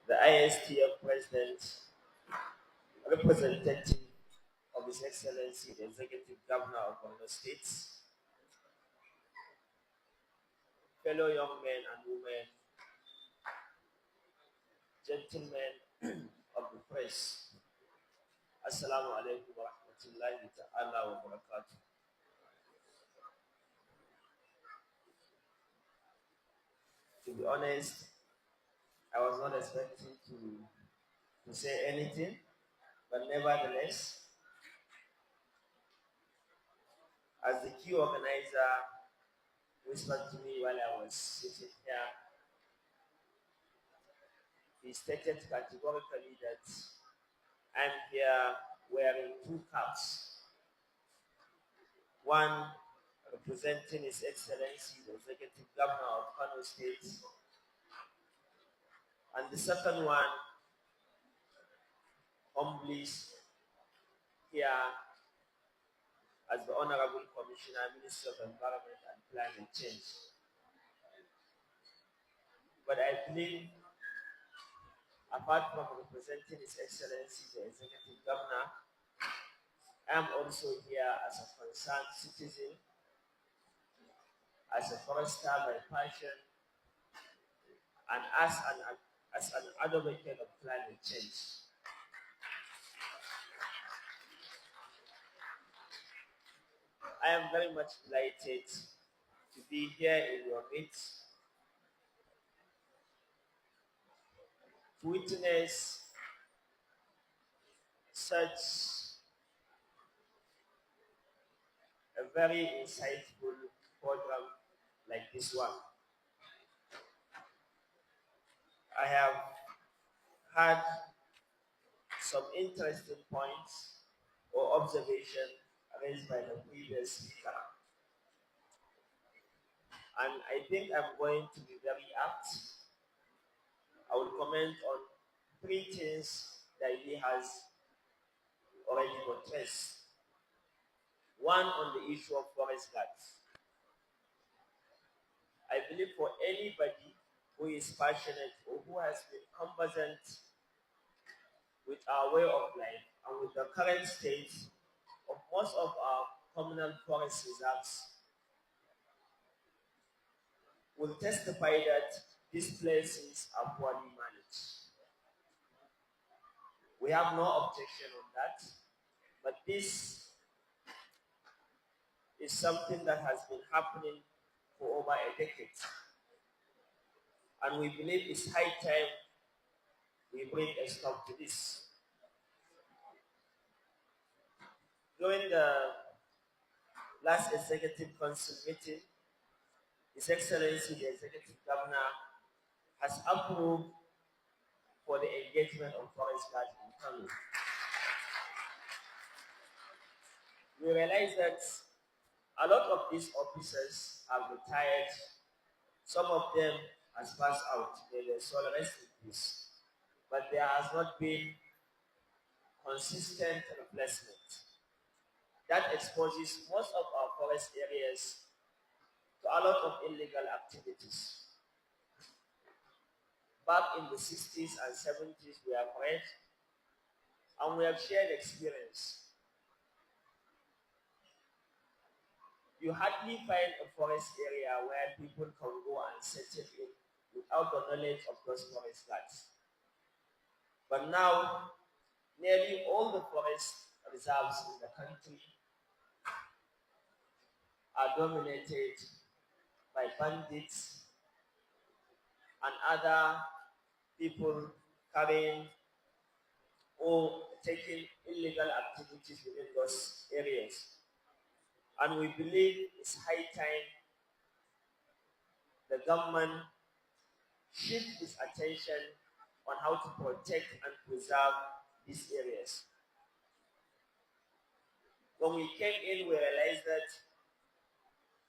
the ISTF President, representative of His Excellency, the Executive Governor of Kano State, fellow young men and women, gentlemen of the press, Assalamu alaikum wa rahmatullahi ta'ala wa barakatuh. To be honest, I was not expecting to say anything, but nevertheless, as the key organizer whispered to me while I was sitting here, he stated categorically that I'm here wearing two caps. One representing His Excellency, the Executive Governor of Kano State, and the second one humbly here as the Honorable Commissioner, Minister of Environment and Climate Change. But I believe, apart from representing His Excellency, the Executive Governor, I am also here as a concerned citizen, as a forester by passion, and as an advocate of climate change. I am very much delighted to be here in your midst to witness such a very insightful program like this one. I have had some interesting points or observations raised by the previous speaker. And I think I'm going to be very apt. I will comment on three things that he has already addressed. One, on the issue of forest guards. I believe for anybody who is passionate or who has been conversant with our way of life and with the current state of most of our communal forest reserves, will testify that these places are poorly managed. We have no objection on that, but this is something that has been happening for over a decade. And we believe it's high time we bring a stop to this. During the last Executive Council meeting, His Excellency, the Executive Governor, has approved for the engagement of forest guards in Kano. We realize that a lot of these officers have retired. Some of them has passed out. They were sole rest in peace. But there has not been consistent replacement. That exposes most of our forest areas to a lot of illegal activities. Back in the 60s and 70s, we have read and we have shared experience. You hardly find a forest area where people can go and settle in without the knowledge of those forest guards. But now, nearly all the forest reserves in the country are dominated by bandits and other people carrying or taking illegal activities within those areas. And we believe it's high time the government shift its attention on how to protect and preserve these areas. When we came in, we realized that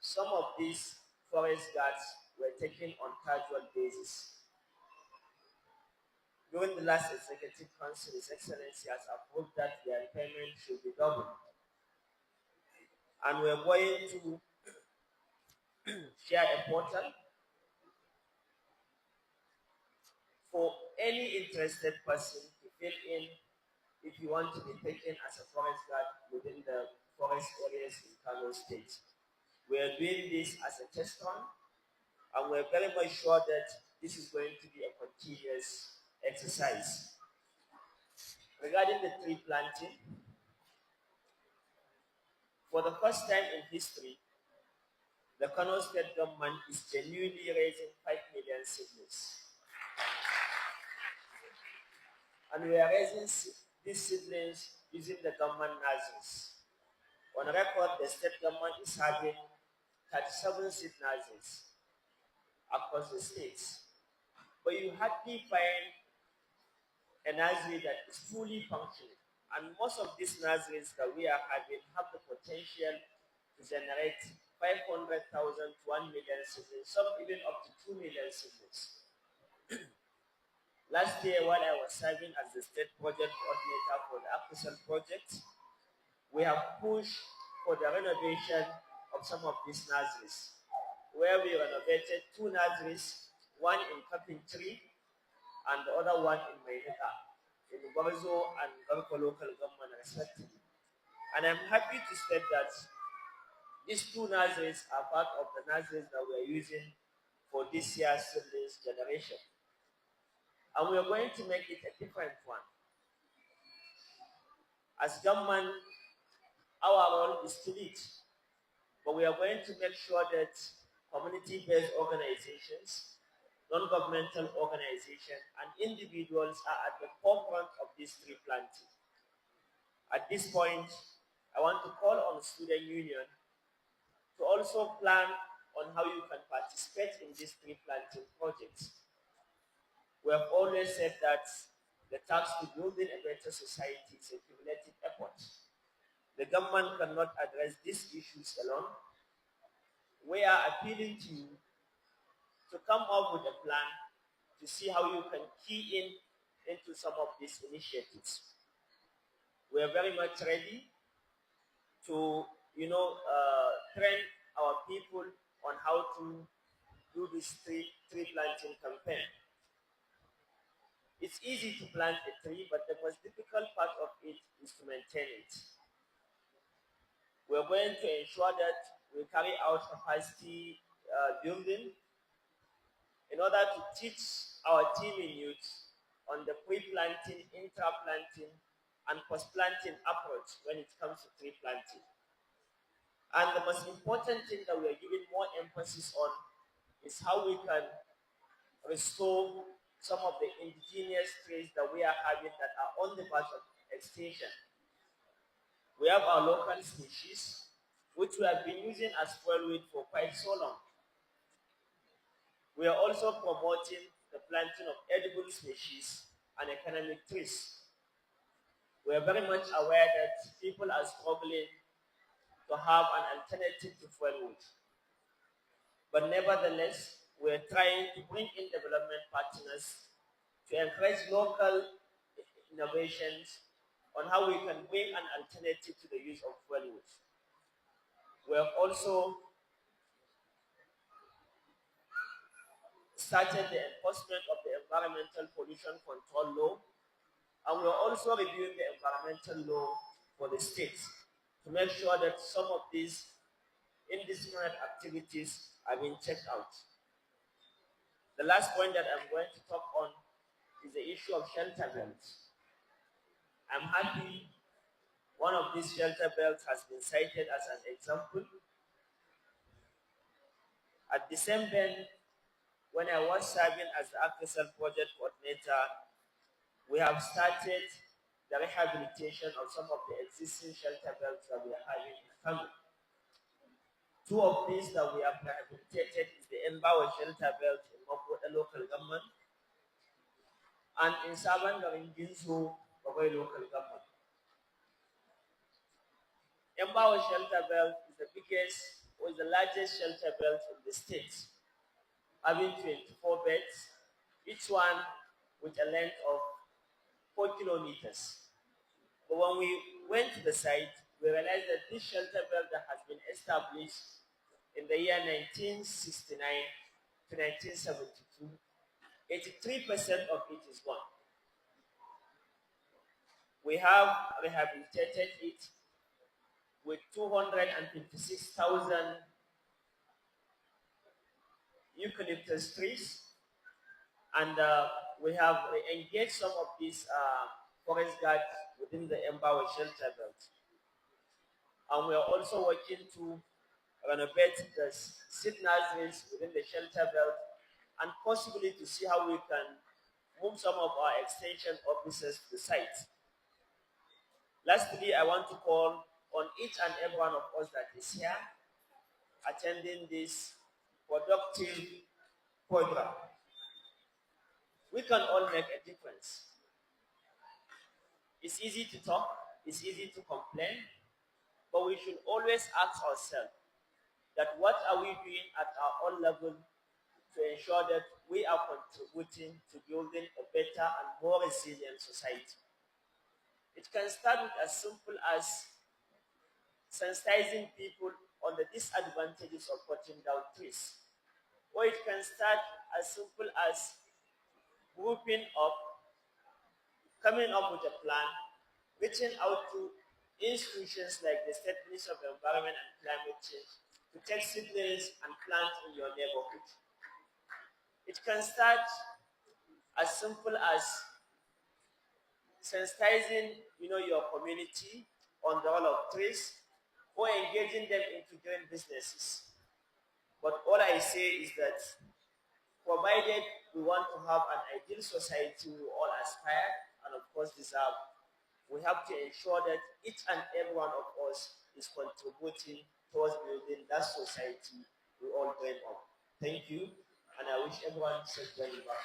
some of these forest guards were taken on casual basis. During the last Executive Council, His Excellency has approved that their payment should be doubled. And we're going to share a portal for any interested person to fill in if you want to be taken as a forest guard within the forest areas in Kano State. We are doing this as a test run, and we're very much sure that this is going to be a continuous exercise. Regarding the tree planting, for the first time in history, the Kano State government is genuinely raising 5 million seedlings. And we are raising these seedlings using the government nurseries. On record, the state government is having 37 seed nurseries across the states. But you hardly find a nursery that is fully functioning. And most of these nurseries that we are having have the potential to generate 500,000 to 1 million seedlings, some even up to 2 million seedlings. Last year, while I was serving as the state project coordinator for the Acquisition project, we have pushed for the renovation of some of these nurseries, where we renovated 2 nurseries, one in Kapintri and the other one in Maineka, in Gwarzo and Garko local government respectively. And I'm happy to state that these 2 nurseries are part of the nurseries that we are using for this year's seedlings generation. And we are going to make it a different one. As government, our role is to lead, but we are going to make sure that community-based organizations, non-governmental organizations, and individuals are at the forefront of this tree planting. At this point, I want to call on student union to also plan on how you can participate in this tree planting project. We have always said that the task to building a better society is a cumulative effort. The government cannot address these issues alone. We are appealing to you to come up with a plan to see how you can key into some of these initiatives. We are very much ready to, train our people on how to do this tree planting campaign. It's easy to plant a tree, but the most difficult part of it is to maintain it. We're going to ensure that we carry out capacity building in order to teach our team in youth on the pre-planting, intra-planting, and post-planting approach when it comes to tree planting. And the most important thing that we are giving more emphasis on is how we can restore some of the indigenous trees that we are having that are on the verge of extinction. We have our local species, which we have been using as fuelwood for quite so long. We are also promoting the planting of edible species and economic trees. We are very much aware that people are struggling to have an alternative to fuelwood. But nevertheless, we are trying to bring in development partners to encourage local innovations on how we can bring an alternative to the use of fuelwood. We have also started the enforcement of the environmental pollution control law, and we are also reviewing the environmental law for the states to make sure that some of these indiscriminate activities are being checked out. The last point that I'm going to talk on is the issue of shelter belts. I'm happy one of these shelter belts has been cited as an example. At the same time, when I was serving as the Acquisition project coordinator, we have started the rehabilitation of some of the existing shelter belts that we are having in Kano. 2 of these that we have rehabilitated is the Embawa shelter belt in Makoda local government and in Sabangarin Ginsu, Bagoi local government. Embawa shelter belt is the biggest or is the largest shelter belt in the state, having 24 beds, each one with a length of 4 kilometers. But when we went to the site, we realized that this shelter belt that has been established in the year 1969 to 1972 83% of it is gone. We have rehabilitated it with 256,000 eucalyptus trees, and we have engaged some of these forest guards within the Embawe shelter belt. And we are also working to renovate the seed nurseries within the shelter belt, and possibly to see how we can move some of our extension officers to the site. Lastly, I want to call on each and every one of us that is here attending this productive program. We can all make a difference. It's easy to talk, it's easy to complain, but we should always ask ourselves that what are we doing at our own level to ensure that we are contributing to building a better and more resilient society. It can start with as simple as sensitizing people on the disadvantages of cutting down trees. Or it can start as simple as grouping up, coming up with a plan, reaching out to institutions like the State Ministry of Environment and Climate Change to take seedlings and plant in your neighborhood. It can start as simple as sensitizing, your community on the role of trees, or engaging them into doing businesses. But all I say is that, provided we want to have an ideal society we all aspire and of course deserve, we have to ensure that each and every one of us is contributing towards building that society we all dream of. Thank you, and I wish everyone safe journey back.